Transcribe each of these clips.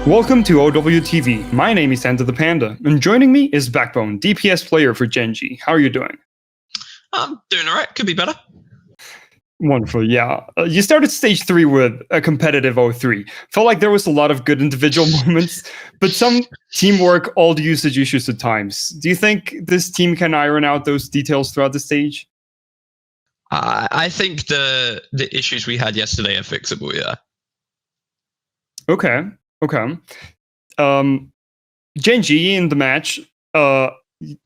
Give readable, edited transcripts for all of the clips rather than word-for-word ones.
Welcome to OWTV. My name is Santa the Panda, and joining me is Backbone, DPS player for Gen.G. How are you doing? I'm doing alright. Could be better. Wonderful, yeah. You started stage 3 with a competitive 0-3. Felt like there was a lot of good individual moments, but some teamwork, all the usage issues at times. Do you think this team can iron out those details throughout the stage? I think the issues we had yesterday are fixable, yeah. Okay. Gen.G in the match,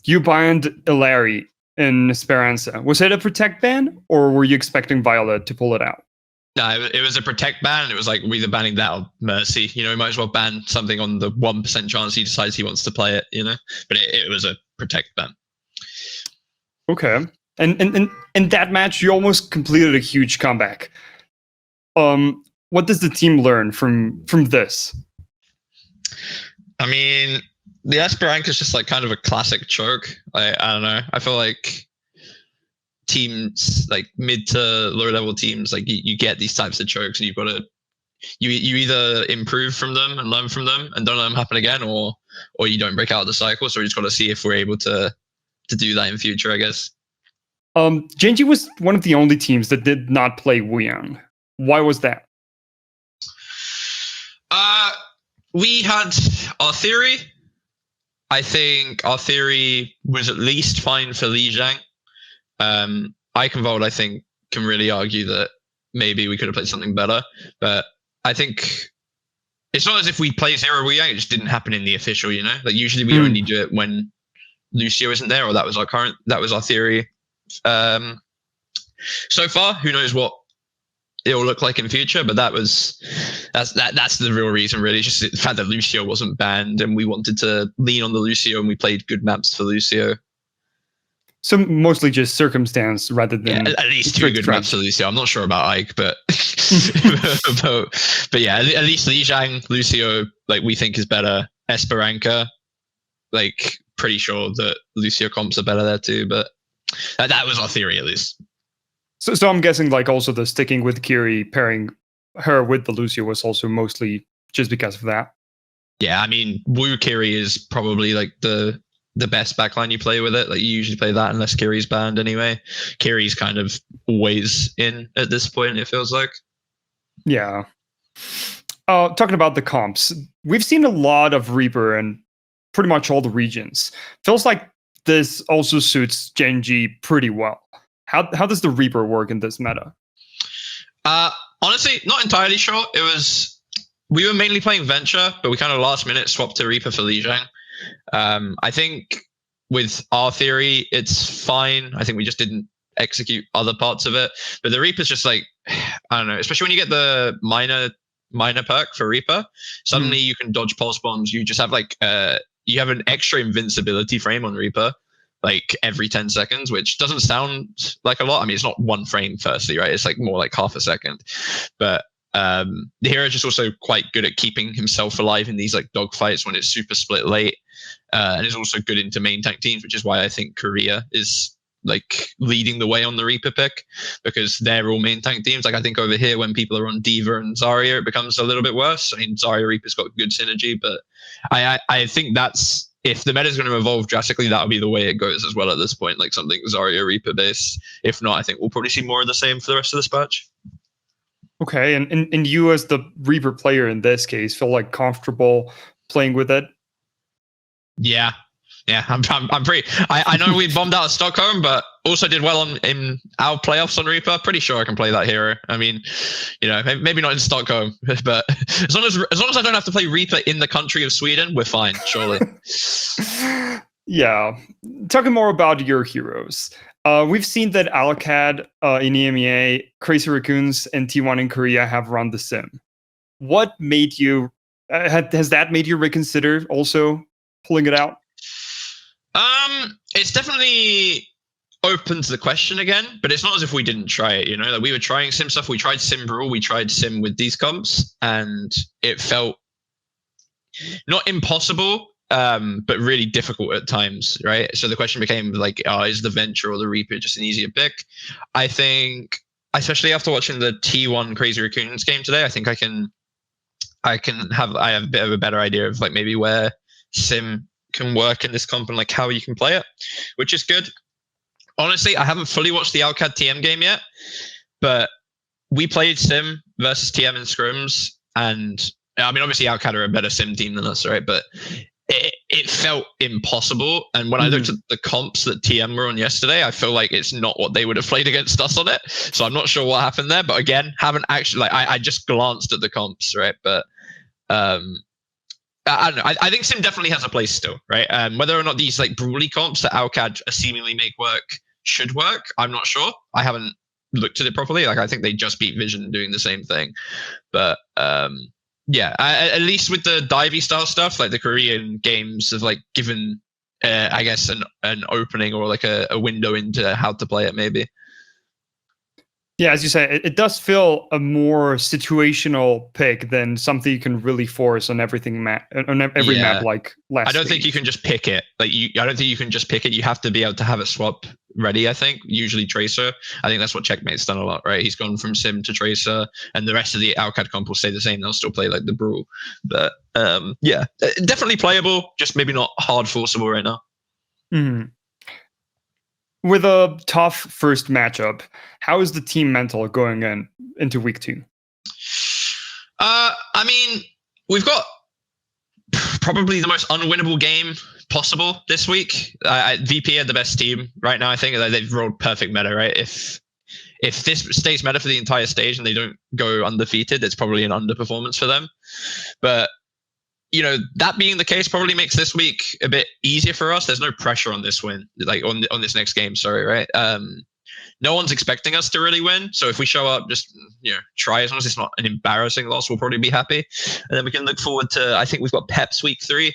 you banned Ilari in Esperança. Was it a protect ban, or were you expecting Violet to pull it out? No, it was a protect ban, and it was like we're either banning that or Mercy. You know, we might as well ban something on the 1% chance he decides he wants to play it, you know? But it was a protect ban. Okay. And in that match, you almost completed a huge comeback. What does the team learn from this? I mean, the Esperança is just like kind of a classic choke. I don't know. I feel like teams, like mid to low level teams, like you get these types of chokes, and you've got to you either improve from them and learn from them and don't let them happen again, or you don't break out of the cycle. So we just got to see if we're able to do that in future, I guess. Gen.G was one of the only teams that did not play Wuyang. Why was that? We had our theory. I think our theory was at least fine for Wuyang. Iconvolt, I think, can really argue that maybe we could have played something better. But I think it's not as if we play zero Wuyang, it just didn't happen in the official, you know? Like usually we only do it when Lucio isn't there, or that was our theory. So far, who knows what it'll look like in future, but that's the real reason, really. Just the fact that Lucio wasn't banned, and we wanted to lean on the Lucio, and we played good maps for Lucio. So mostly just circumstance rather than at least two good maps for Lucio. I'm not sure about Ike, but but yeah, at least Wuyang, Lucio, like we think is better. Esperança, like pretty sure that Lucio comps are better there too, but that was our theory at least. So I'm guessing like also the sticking with Kiri, pairing her with the Lucio was also mostly just because of that. Yeah, I mean, Wu Kiri is probably like the best backline you play with it. Like you usually play that unless Kiri's banned anyway. Kiri's kind of always in at this point, it feels like. Yeah. Talking about the comps, we've seen a lot of Reaper in pretty much all the regions. Feels like this also suits Gen.G pretty well. How does the Reaper work in this meta? Honestly, not entirely sure. We were mainly playing Venture, but we kind of last minute swapped to Reaper for Wuyang. I think with our theory, it's fine. I think we just didn't execute other parts of it. But the Reaper's just like, I don't know, especially when you get the minor perk for Reaper, suddenly you can dodge pulse bombs. You just have like you have an extra invincibility frame on Reaper, like every 10 seconds, which doesn't sound like a lot. I mean, it's not one frame firstly, right? It's like more like half a second. But the hero is just also quite good at keeping himself alive in these like dogfights when it's super split late, and is also good into main tank teams, which is why I think Korea is like leading the way on the Reaper pick, because they're all main tank teams. Like I think over here when people are on D.Va and Zarya, it becomes a little bit worse. I mean, Zarya Reaper's got good synergy, but I think that's, if the meta is going to evolve drastically, that'll be the way it goes as well at this point, like something Zarya Reaper based. If not, I think we'll probably see more of the same for the rest of this patch. Okay, and you as the Reaper player in this case feel like comfortable playing with it? Yeah, I'm pretty. I know we bombed out of Stockholm, but also did well in our playoffs on Reaper. Pretty sure I can play that hero. I mean, you know, maybe not in Stockholm, but as long as I don't have to play Reaper in the country of Sweden, we're fine, surely. Yeah. Talking more about your heroes. We've seen that Alakad in EMEA, Crazy Raccoons, and T1 in Korea have run the sim. What made you? Has that made you reconsider also pulling it out? It's definitely open to the question again, but it's not as if we didn't try it, you know? Like we were trying sim stuff. We tried sim brawl, we tried sim with these comps, and it felt not impossible, but really difficult at times, right? So the question became like, is the Venture or the Reaper just an easier pick? I think, especially after watching the T1 Crazy Raccoons game today, I think I can I have a bit of a better idea of like maybe where Sim can work in this comp and like how you can play it, which is good. Honestly, I haven't fully watched the Alcad TM game yet, but we played Sim versus TM in scrims, and I mean, obviously Alcad are a better Sim team than us, right? But it felt impossible. And when I looked at the comps that TM were on yesterday, I feel like it's not what they would have played against us on it. So I'm not sure what happened there. But again, haven't actually, like, I just glanced at the comps, right? But I don't know. I think Sim definitely has a place still, right? Whether or not these like brawly comps that Alcad seemingly make work should work, I'm not sure. I haven't looked at it properly. Like, I think they just beat Vision doing the same thing. But yeah, at least with the divey style stuff, like the Korean games have like given, I guess, an opening or like a window into how to play it, maybe. Yeah, as you say, it does feel a more situational pick than something you can really force on every map like last. I don't think you can just pick it. Like I don't think you can just pick it. You have to be able to have a swap ready. I think usually Tracer. I think that's what Checkmate's done a lot, right? He's gone from Sim to Tracer, and the rest of the Alcad comp will stay the same. They'll still play like the Brawl, but yeah, definitely playable. Just maybe not hard forceable right now. Mm-hmm. With a tough first matchup, how is the team mental going into week 2? I mean, we've got probably the most unwinnable game possible this week. VP are the best team right now. I think they've rolled perfect meta, right? If this stays meta for the entire stage and they don't go undefeated, it's probably an underperformance for them. But you know, that being the case probably makes this week a bit easier for us. There's no pressure on this win, like on this next game. Sorry, right? No one's expecting us to really win. So if we show up, just try, as long as it's not an embarrassing loss, we'll probably be happy. And then we can look forward to, I think we've got Peps week 3,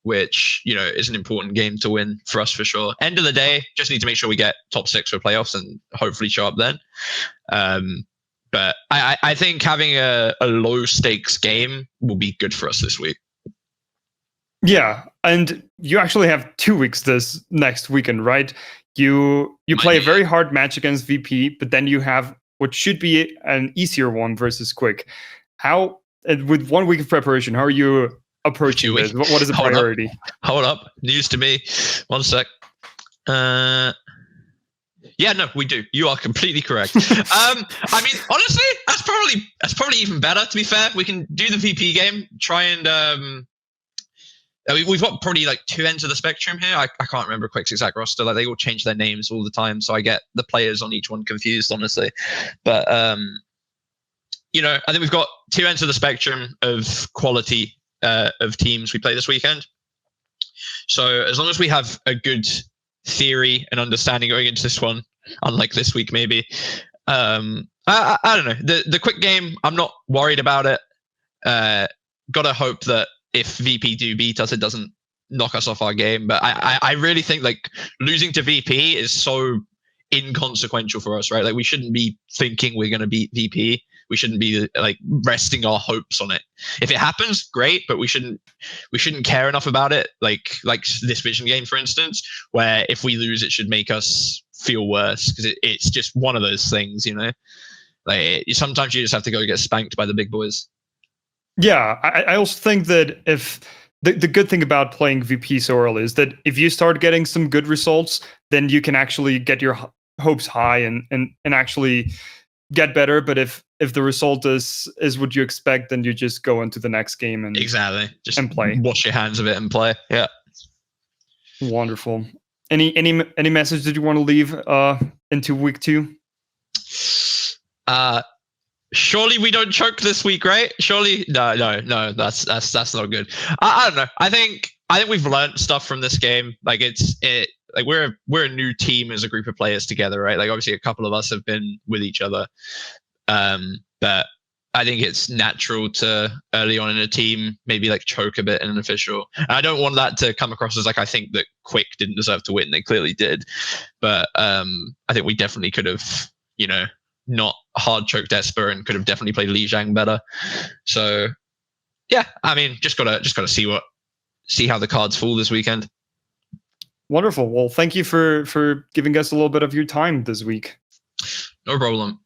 which is an important game to win for us for sure. End of the day, just need to make sure we get top 6 for playoffs and hopefully show up then. But I think having a low stakes game will be good for us this week. Yeah, and you actually have 2 weeks this next weekend, right? You play a very hard match against VP, but then you have what should be an easier one versus Quick. How, with 1 week of preparation, how are you approaching this? What is the priority? Hold up. News to me. 1 sec. Yeah, no, we do. You are completely correct. I mean, honestly, that's probably even better. To be fair, we can do the VP game. Try and we've got probably like 2 ends of the spectrum here. I can't remember Quick's exact roster. Like they all change their names all the time, so I get the players on each one confused, honestly. But I think we've got 2 ends of the spectrum of quality of teams we play this weekend. So as long as we have a good theory and understanding going into this one, unlike this week maybe, I don't know, the Quick game, I'm not worried about it. Gotta hope that if VP do beat us, it doesn't knock us off our game. But I really think like losing to VP is so inconsequential for us, right? Like we shouldn't be thinking we're going to beat VP. We shouldn't be like resting our hopes on it. If it happens, great, but we shouldn't care enough about it. Like this Vision game, for instance, where if we lose, it should make us feel worse because it's just one of those things, Like sometimes you just have to go get spanked by the big boys. Yeah, I also think that if the good thing about playing VP so early is that if you start getting some good results, then you can actually get your hopes high and actually get better. But if the result is what you expect, then you just go into the next game and play. Wash your hands of it and play. Yeah. Wonderful. Any message that you want to leave into week 2? Surely we don't choke this week, right? Surely no. That's not good. I don't know. I think we've learned stuff from this game. Like like we're a new team as a group of players together, right? Like obviously a couple of us have been with each other, but I think it's natural to early on in a team maybe like choke a bit in an official. And I don't want that to come across as like I think that Quick didn't deserve to win. They clearly did, but I think we definitely could have, not hard choked Esper and could have definitely played Li Zhang better. So yeah, I mean, just gotta see how the cards fall this weekend. Wonderful. Well, thank you for giving us a little bit of your time this week. No problem.